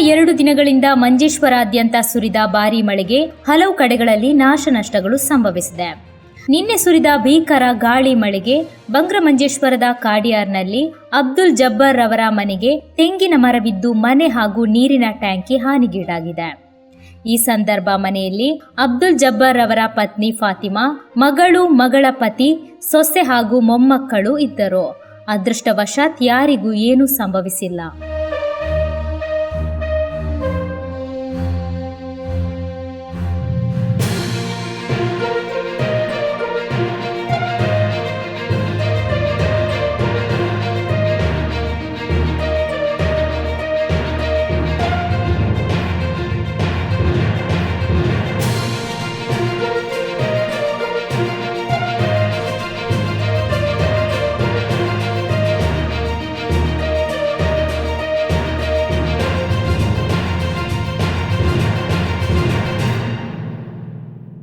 2 ದಿನಗಳಿಂದ ಮಂಜೇಶ್ವರಾದ್ಯಂತ ಸುರಿದ ಭಾರೀ ಮಳೆಗೆ ಹಲವು ಕಡೆಗಳಲ್ಲಿ ನಾಶನಷ್ಟಗಳು ಸಂಭವಿಸಿದೆ. ನಿನ್ನೆ ಸುರಿದ ಭೀಕರ ಗಾಳಿ ಮಳೆಗೆ ಬಂಗ್ರಮಂಜೇಶ್ವರದ ಕಾಡಿಯಾರ್ನಲ್ಲಿ ಅಬ್ದುಲ್ ಜಬ್ಬಾರ್ ರವರ ಮನೆಗೆ ತೆಂಗಿನ ಮರ ಬಿದ್ದು ಮನೆ ಹಾಗೂ ನೀರಿನ ಟ್ಯಾಂಕಿ ಹಾನಿಗೀಡಾಗಿದೆ. ಈ ಸಂದರ್ಭ ಮನೆಯಲ್ಲಿ ಅಬ್ದುಲ್ ಜಬ್ಬಾರ್ ರವರ ಪತ್ನಿ ಫಾತಿಮಾ, ಮಗಳು, ಮಗಳ ಪತಿ, ಸೊಸೆ ಹಾಗೂ ಮೊಮ್ಮಕ್ಕಳು ಇದ್ದರು. ಅದೃಷ್ಟವಶಾತ್ ಯಾರಿಗೂ ಏನೂ ಸಂಭವಿಸಿಲ್ಲ.